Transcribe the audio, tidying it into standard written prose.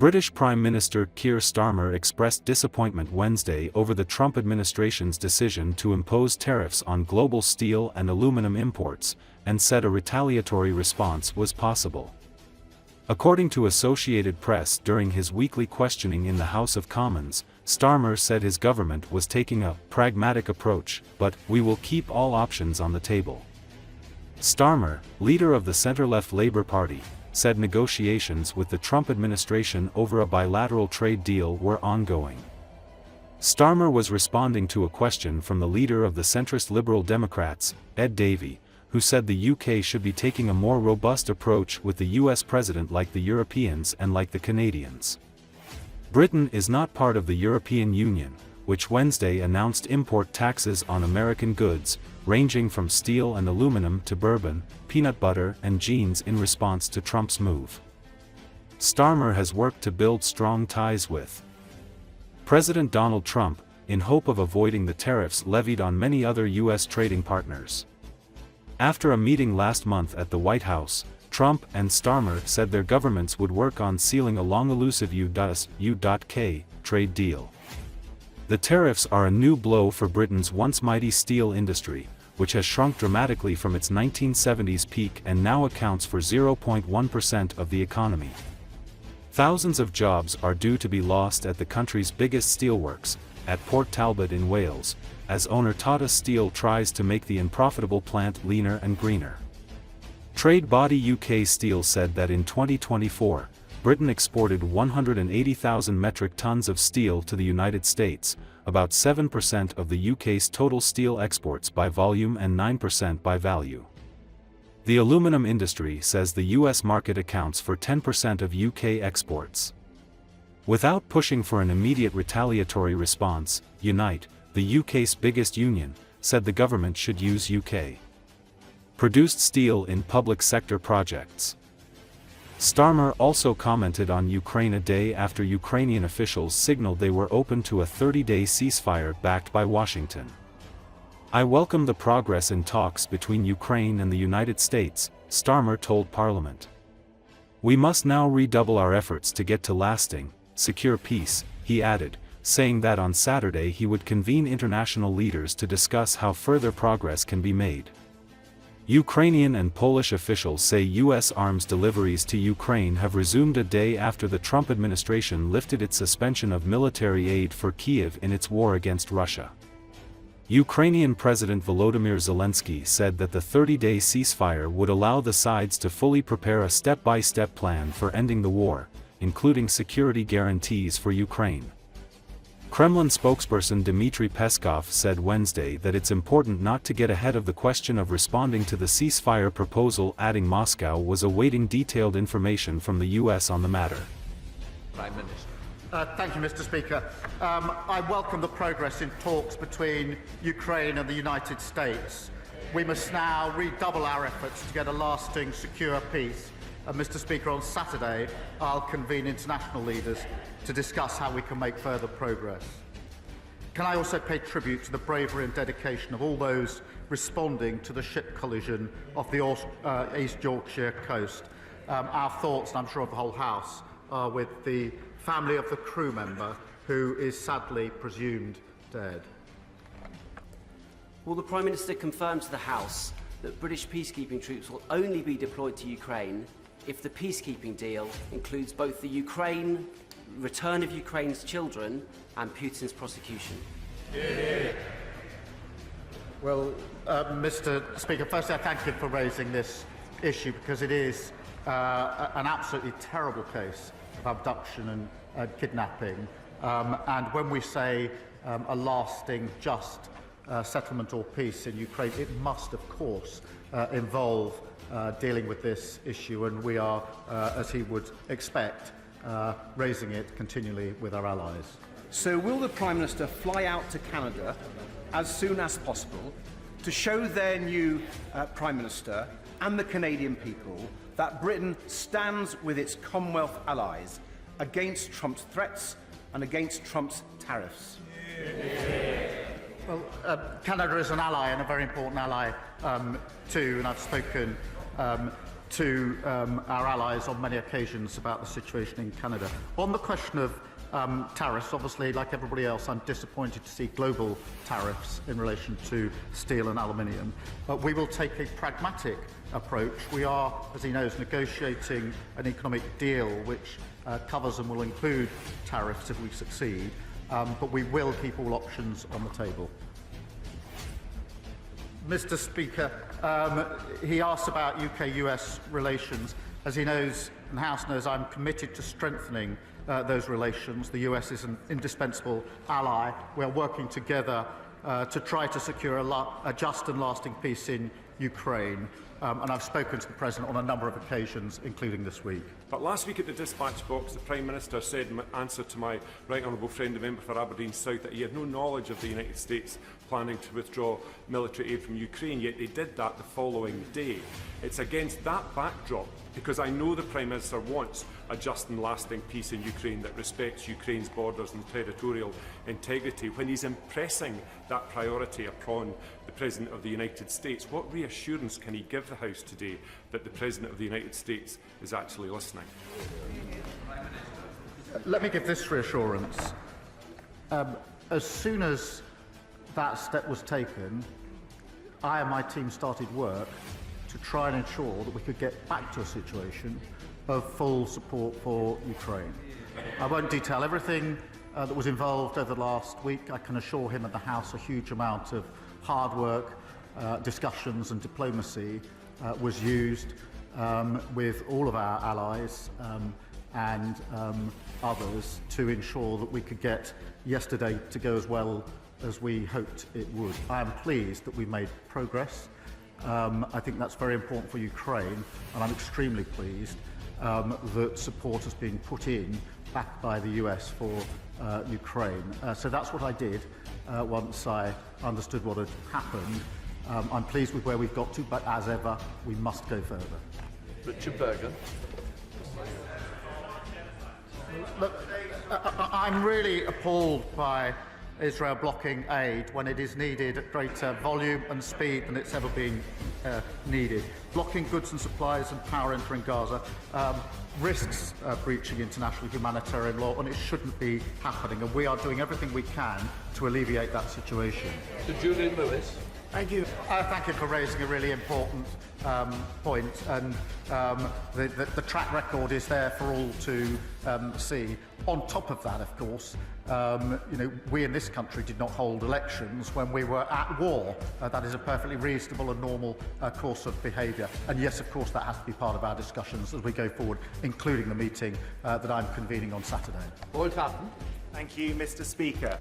British Prime Minister Keir Starmer expressed disappointment Wednesday over the Trump administration's decision to impose tariffs on global steel and aluminum imports, and said a retaliatory response was possible. According to Associated Press, during his weekly questioning in the House of Commons, Starmer said his government was taking a pragmatic approach, but "we will keep all options on the table." Starmer, leader of the center-left Labour Party, said negotiations with the Trump administration over a bilateral trade deal were ongoing. Starmer was responding to a question from the leader of the centrist Liberal Democrats, Ed Davey, who said the UK should be taking a more robust approach with the US president like the Europeans and like the Canadians. Britain is not part of the European Union, which Wednesday announced import taxes on American goods, ranging from steel and aluminum to bourbon, peanut butter and jeans in response to Trump's move. Starmer has worked to build strong ties with President Donald Trump, in hope of avoiding the tariffs levied on many other US trading partners. After a meeting last month at the White House, Trump and Starmer said their governments would work on sealing a long-elusive U.K. trade deal. The tariffs are a new blow for Britain's once mighty steel industry, which has shrunk dramatically from its 1970s peak and now accounts for 0.1% of the economy. Thousands of jobs are due to be lost at the country's biggest steelworks, at Port Talbot in Wales, as owner Tata Steel tries to make the unprofitable plant leaner and greener. Trade body UK Steel said that in 2024, Britain exported 180,000 metric tons of steel to the United States, about 7% of the UK's total steel exports by volume and 9% by value. The aluminum industry says the US market accounts for 10% of UK exports. Without pushing for an immediate retaliatory response, Unite, the UK's biggest union, said the government should use UK-produced steel in public sector projects. Starmer also commented on Ukraine a day after Ukrainian officials signaled they were open to a 30-day ceasefire backed by Washington. "I welcome the progress in talks between Ukraine and the United States," Starmer told Parliament. "We must now redouble our efforts to get to lasting, secure peace," he added, saying that on Saturday he would convene international leaders to discuss how further progress can be made. Ukrainian and Polish officials say U.S. arms deliveries to Ukraine have resumed a day after the Trump administration lifted its suspension of military aid for Kiev in its war against Russia. Ukrainian President Volodymyr Zelenski said that the 30-day ceasefire would allow the sides to fully prepare a step-by-step plan for ending the war, including security guarantees for Ukraine. Kremlin spokesperson Dmitry Peskov said Wednesday that it's important not to get ahead of the question of responding to the ceasefire proposal, adding Moscow was awaiting detailed information from the US on the matter. Prime Minister. Thank you, Mr. Speaker. I welcome the progress in talks between Ukraine and the United States. We must now redouble our efforts to get a lasting, secure peace. Mr. Speaker, on Saturday, I'll convene international leaders to discuss how we can make further progress. Can I also pay tribute to the bravery and dedication of all those responding to the ship collision off the East Yorkshire coast? Our thoughts, and I'm sure of the whole House, are with the family of the crew member who is sadly presumed dead. Will the Prime Minister confirm to the House that British peacekeeping troops will only be deployed to Ukraine if the peacekeeping deal includes both the return of Ukraine's children and Putin's prosecution? Well, Mr. Speaker, firstly I thank you for raising this issue because it is an absolutely terrible case of abduction and kidnapping. And when we say a lasting, just settlement or peace in Ukraine, it must, of course, involve dealing with this issue, and we are, as he would expect, raising it continually with our allies. So will the Prime Minister fly out to Canada as soon as possible to show their new Prime Minister and the Canadian people that Britain stands with its Commonwealth allies against Trump's threats and against Trump's tariffs? Well, Canada is an ally and a very important ally too, and I've spoken to our allies on many occasions about the situation in Canada. On the question of tariffs, obviously, like everybody else, I'm disappointed to see global tariffs in relation to steel and aluminium. But we will take a pragmatic approach. We are, as he knows, negotiating an economic deal which covers and will include tariffs if we succeed, but we will keep all options on the table. Mr. Speaker, he asked about UK-US relations. As he knows, and the House knows, I'm committed to strengthening those relations. The US is an indispensable ally. We are working together to try to secure a just and lasting peace in Ukraine. And I've spoken to the President on a number of occasions, including this week. But last week at the dispatch box, the Prime Minister said in answer to my right honourable friend, the member for Aberdeen South, that he had no knowledge of the United States planning to withdraw military aid from Ukraine, yet they did that the following day. It's against that backdrop, because I know the Prime Minister wants a just and lasting peace in Ukraine that respects Ukraine's borders and territorial integrity, when he's impressing that priority upon the President of the United States, what reassurance can he give the House today that the President of the United States is actually listening? Let me give this reassurance. As soon as that step was taken, I and my team started work to try and ensure that we could get back to a situation of full support for Ukraine. I won't detail everything that was involved over the last week. I can assure him and the House a huge amount of hard work, discussions and diplomacy was used with all of our allies and others to ensure that we could get yesterday to go as well as we hoped it would. I am pleased that we made progress. I think that's very important for Ukraine, and I'm extremely pleased that support has been put in, backed by the US for Ukraine. So that's what I did once I understood what had happened. I'm pleased with where we've got to, but as ever, we must go further. Richard Bergen. Look, I'm really appalled by Israel blocking aid when it is needed at greater volume and speed than it's ever been needed. Blocking goods and supplies and power entering Gaza risks breaching international humanitarian law, and it shouldn't be happening. And we are doing everything we can to alleviate that situation. To Julian Lewis. Thank you. Thank you for raising a really important point, and the track record is there for all to see. On top of that, of course, you know, we in this country did not hold elections when we were at war. That is a perfectly reasonable and normal course of behaviour. And yes, of course, that has to be part of our discussions as we go forward, including the meeting that I'm convening on Saturday. Boyd Hatton. Thank you, Mr. Speaker.